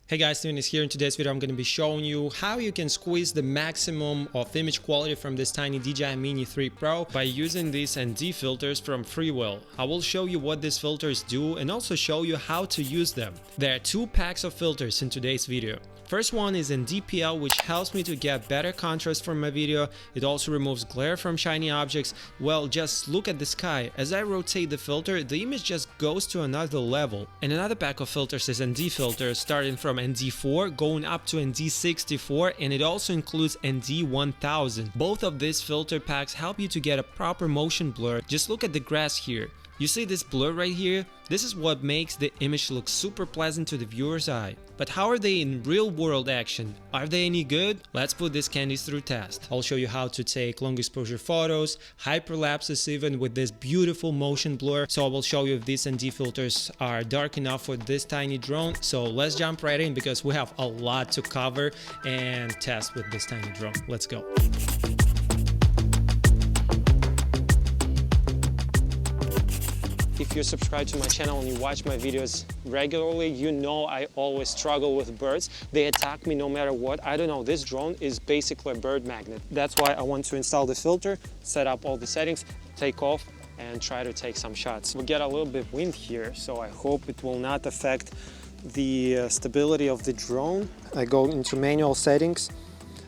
Hey guys, Steven is here. In today's video I'm going to be showing you how you can squeeze the maximum of image quality from this tiny DJI Mini 3 Pro by using these ND filters from Freewheel. I will show you what these filters do and also show you how to use them. There are two packs of filters in today's video. First one is in DPL, which helps me to get better contrast from my video. It also removes glare from shiny objects. Well, just look at the sky. As I rotate the filter, the image just goes to another level. And another pack of filters is ND filters, starting from ND4 going up to ND64, and it also includes ND1000. Both of these filter packs help you to get a proper motion blur. Just look at the grass here. You see this blur right here? This is what makes the image look super pleasant to the viewer's eye. But how are they in real world action? Are they any good? Let's put these candies through test. I'll show you how to take long exposure photos, hyperlapses even with this beautiful motion blur. So I will show you if these ND filters are dark enough for this tiny drone. So let's jump right in because we have a lot to cover and test with this tiny drone. Let's go. If you're subscribed to my channel and you watch my videos regularly, you know I always struggle with birds. They attack me no matter what. I don't know, this drone is basically a bird magnet. That's why I want to install the filter, set up all the settings, take off and try to take some shots. We get a little bit wind here, so I hope it will not affect the stability of the drone. I go into manual settings.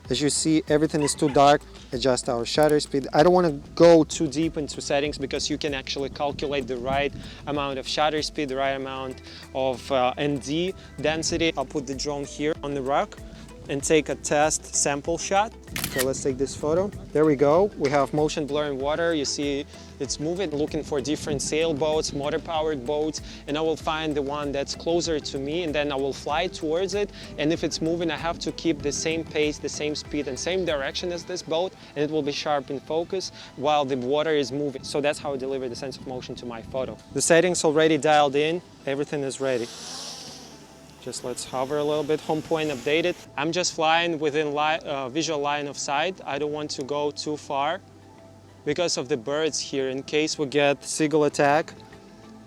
As you see, everything is too dark. Adjust our shutter speed. I don't want to go too deep into settings because you can actually calculate the right amount of shutter speed, the right amount of ND density. I'll put the drone here on the rock and take a test sample shot. Okay, let's take this photo. There we go. We have motion blur in water. You see it's moving, looking for different sailboats, motor-powered boats, and I will find the one that's closer to me, and then I will fly towards it. And if it's moving, I have to keep the same pace, the same speed, and same direction as this boat, and it will be sharp in focus while the water is moving. So that's how I deliver the sense of motion to my photo. The settings already dialed in. Everything is ready. Just let's hover a little bit, home point updated. I'm just flying within visual line of sight. I don't want to go too far because of the birds here. In case we get seagull attack,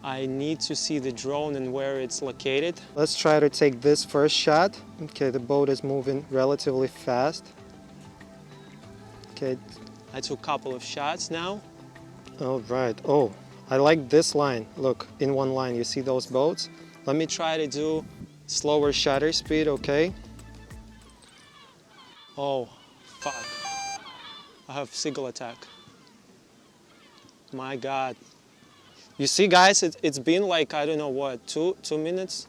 I need to see the drone and where it's located. Let's try to take this first shot. Okay, the boat is moving relatively fast. Okay, I took a couple of shots now. All right, oh, I like this line. Look, in one line, you see those boats? Let me try to do slower shutter speed, okay? Oh, fuck. I have seagull attack. My God. You see, guys, it's been like, I don't know what, two minutes?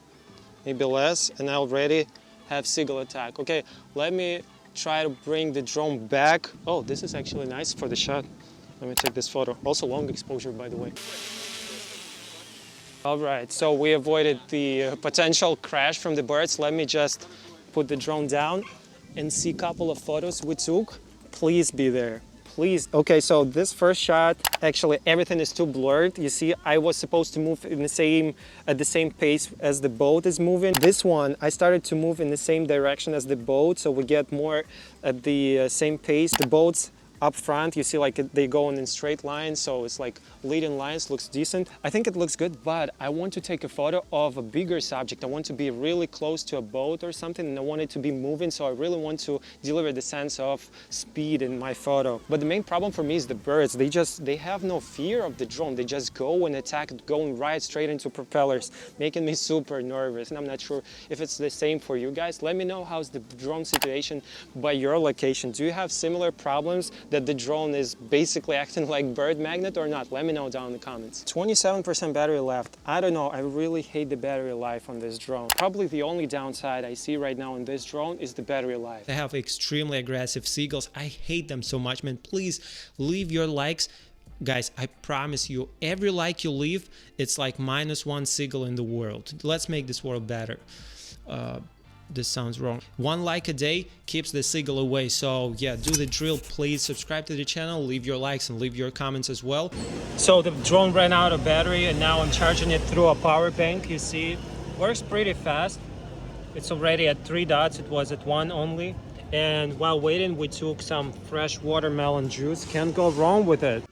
Maybe less, and I already have seagull attack. Okay, let me try to bring the drone back. Oh, this is actually nice for the shot. Let me take this photo. Also long exposure, by the way. All right, so we avoided the potential crash from the birds. Let me just put the drone down and see a couple of photos we took. Please be there, please. Okay, so this first shot, actually everything is too blurred. You see, I was supposed to move in at the same pace as the boat is moving. This one, I started to move in the same direction as the boat, so we get more at the same pace. The boats up front, you see like they go in straight lines, so it's like leading lines, looks decent. I think it looks good, but I want to take a photo of a bigger subject. I want to be really close to a boat or something, and I want it to be moving, so I really want to deliver the sense of speed in my photo. But the main problem for me is the birds. They have no fear of the drone. They just go and attack, going right straight into propellers, making me super nervous, and I'm not sure if it's the same for you guys. Let me know how's the drone situation by your location. Do you have similar problems that the drone is basically acting like bird magnet or not? Let me know down in the comments. 27% battery left. I don't know, I really hate the battery life on this drone. Probably the only downside I see right now on this drone is the battery life. They have extremely aggressive seagulls. I hate them so much, man. Please leave your likes. Guys, I promise you, every like you leave, it's like -1 seagull in the world. Let's make this world better. This sounds wrong. 1 like a day keeps the seagull away. So yeah, do the drill. Please subscribe to the channel, leave your likes and leave your comments as well. So the drone ran out of battery and now I'm charging it through a power bank. You see, works pretty fast. It's already at 3 dots. It was at 1 only. And while waiting, we took some fresh watermelon juice. Can't go wrong with it.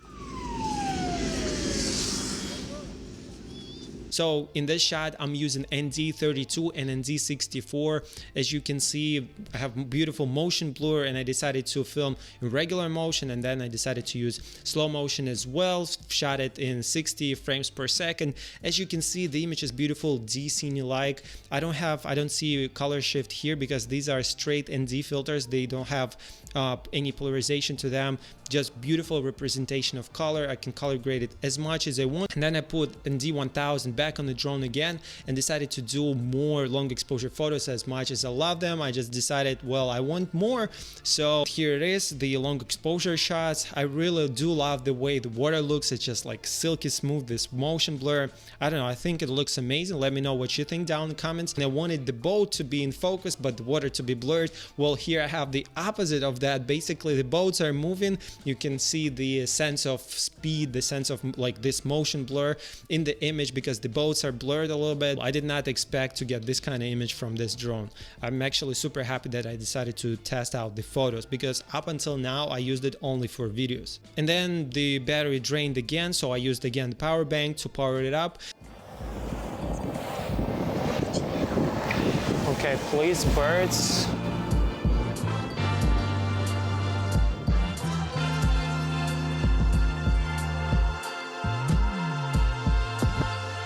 So in this shot, I'm using ND32 and ND64. As you can see, I have beautiful motion blur, and I decided to film in regular motion, and then I decided to use slow motion as well. Shot it in 60 frames per second. As you can see, the image is beautiful, D-scene-like. I don't see color shift here because these are straight ND filters. They don't have any polarization to them, just beautiful representation of color. I can color grade it as much as I want. And then I put ND1000 back on the drone again and decided to do more long exposure photos. As much as I love them, I just decided, well, I want more. So here it is, the long exposure shots. I really do love the way the water looks. It's just like silky smooth, this motion blur. I don't know, I think it looks amazing. Let me know what you think down in the comments. And I wanted the boat to be in focus, but the water to be blurred. Well, here I have the opposite of that. Basically, the boats are moving. You can see the sense of speed, the sense of like this motion blur in the image because the boats are blurred a little bit. I did not expect to get this kind of image from this drone. I'm actually super happy that I decided to test out the photos because up until now I used it only for videos. And then the battery drained again, so I used again the power bank to power it up. Okay, please, birds.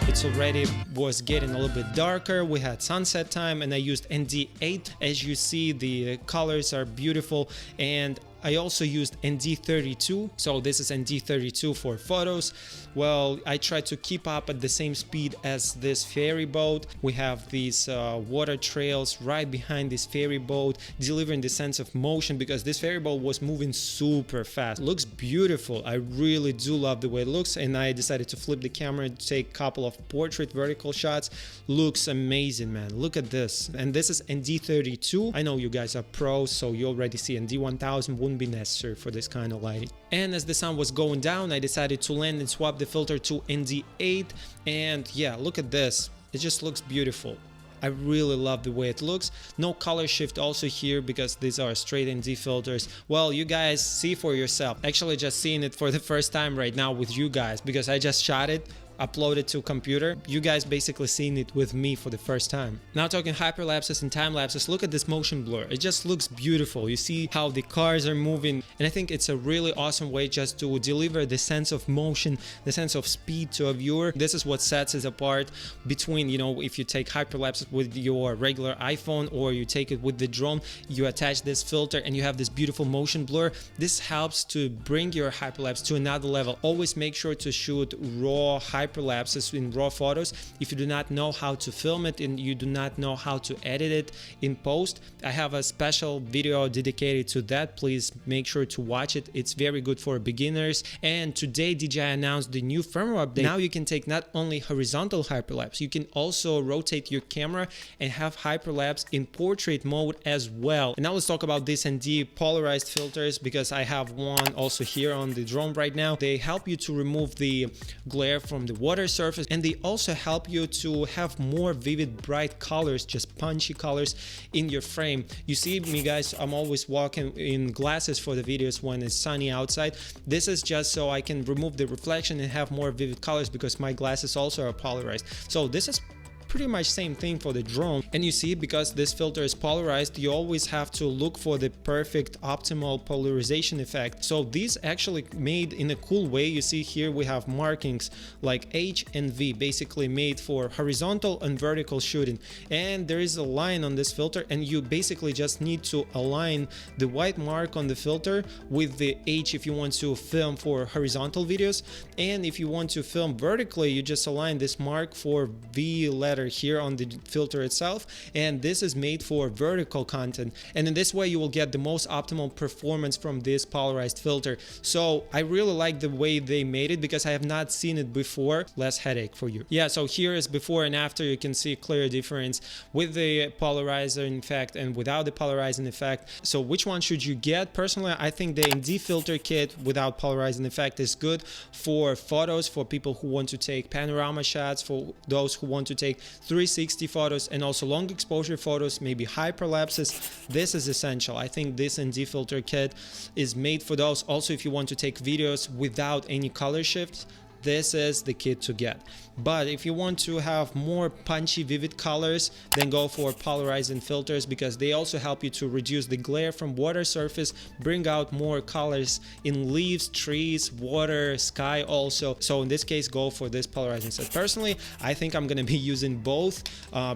It already was getting a little bit darker. We had sunset time and I used ND8. As you see, the colors are beautiful, and I also used ND32, so this is ND32 for photos. Well, I tried to keep up at the same speed as this ferry boat. We have these water trails right behind this ferry boat, delivering the sense of motion because this ferry boat was moving super fast. It looks beautiful. I really do love the way it looks, and I decided to flip the camera and take a couple of portrait vertical shots. Looks amazing, man. Look at this. And this is ND32. I know you guys are pros, so you already see ND1000 wouldn't be necessary for this kind of lighting. And as the sun was going down, I decided to land and swap the filter to ND8, and yeah, look at this. It just looks beautiful. I really love the way it looks. No color shift also here because these are straight ND filters. Well, you guys see for yourself. Actually just seeing it for the first time right now with you guys because I just shot it, uploaded to computer. You guys basically seeing it with me for the first time. Now talking hyperlapses and time lapses, look at this motion blur. It just looks beautiful. You see how the cars are moving, and I think it's a really awesome way just to deliver the sense of motion, the sense of speed to a viewer. This is what sets it apart between, you know, if you take hyperlapses with your regular iPhone or you take it with the drone, you attach this filter and you have this beautiful motion blur. This helps to bring your hyperlapse to another level. Always make sure to shoot raw hyperlapses in raw photos. If you do not know how to film it and you do not know how to edit it in post, I have a special video dedicated to that. Please make sure to watch it. It's very good for beginners. And today DJI announced the new firmware update. Now you can take not only horizontal hyperlapse, you can also rotate your camera and have hyperlapse in portrait mode as well. And now let's talk about this ND polarized filters because I have one also here on the drone right now. They help you to remove the glare from the water surface, and they also help you to have more vivid bright colors, just punchy colors in your frame. You see me guys, I'm always walking in glasses for the videos when it's sunny outside. This is just so I can remove the reflection and have more vivid colors because my glasses also are polarized. So this is pretty much same thing for the drone. And you see, because this filter is polarized, you always have to look for the perfect optimal polarization effect. So these actually made in a cool way. You see here we have markings like H and V, basically made for horizontal and vertical shooting. And there is a line on this filter, and you basically just need to align the white mark on the filter with the H if you want to film for horizontal videos. And if you want to film vertically, you just align this mark for V letter here on the filter itself, and this is made for vertical content. And in this way you will get the most optimal performance from this polarized filter. So I really like the way they made it because I have not seen it before. Less headache for you. Yeah, so here is before and after. You can see a clear difference with the polarizing effect and without the polarizing effect. So which one should you get? Personally, I think the ND filter kit without polarizing effect is good for photos, for people who want to take panorama shots, for those who want to take 360 photos, and also long exposure photos, maybe hyperlapses. This is essential. I think this ND filter kit is made for those. Also, if you want to take videos without any color shifts, this is the kit to get. But if you want to have more punchy, vivid colors, then go for polarized filters, because they also help you to reduce the glare from water surface, bring out more colors in leaves, trees, water, sky also. So in this case, go for this polarizing set. Personally, I think I'm gonna be using both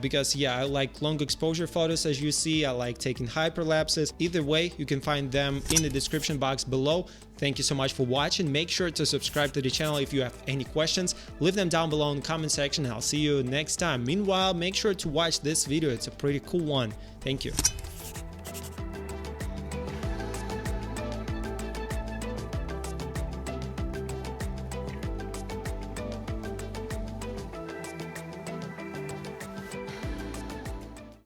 because yeah, I like long exposure photos, as you see. I like taking hyperlapses. Either way, you can find them in the description box below. Thank you so much for watching. Make sure to subscribe to the channel. If you have any questions, leave them down below in the comment section. I'll see you next time. Meanwhile, make sure to watch this video. It's a pretty cool one. Thank you.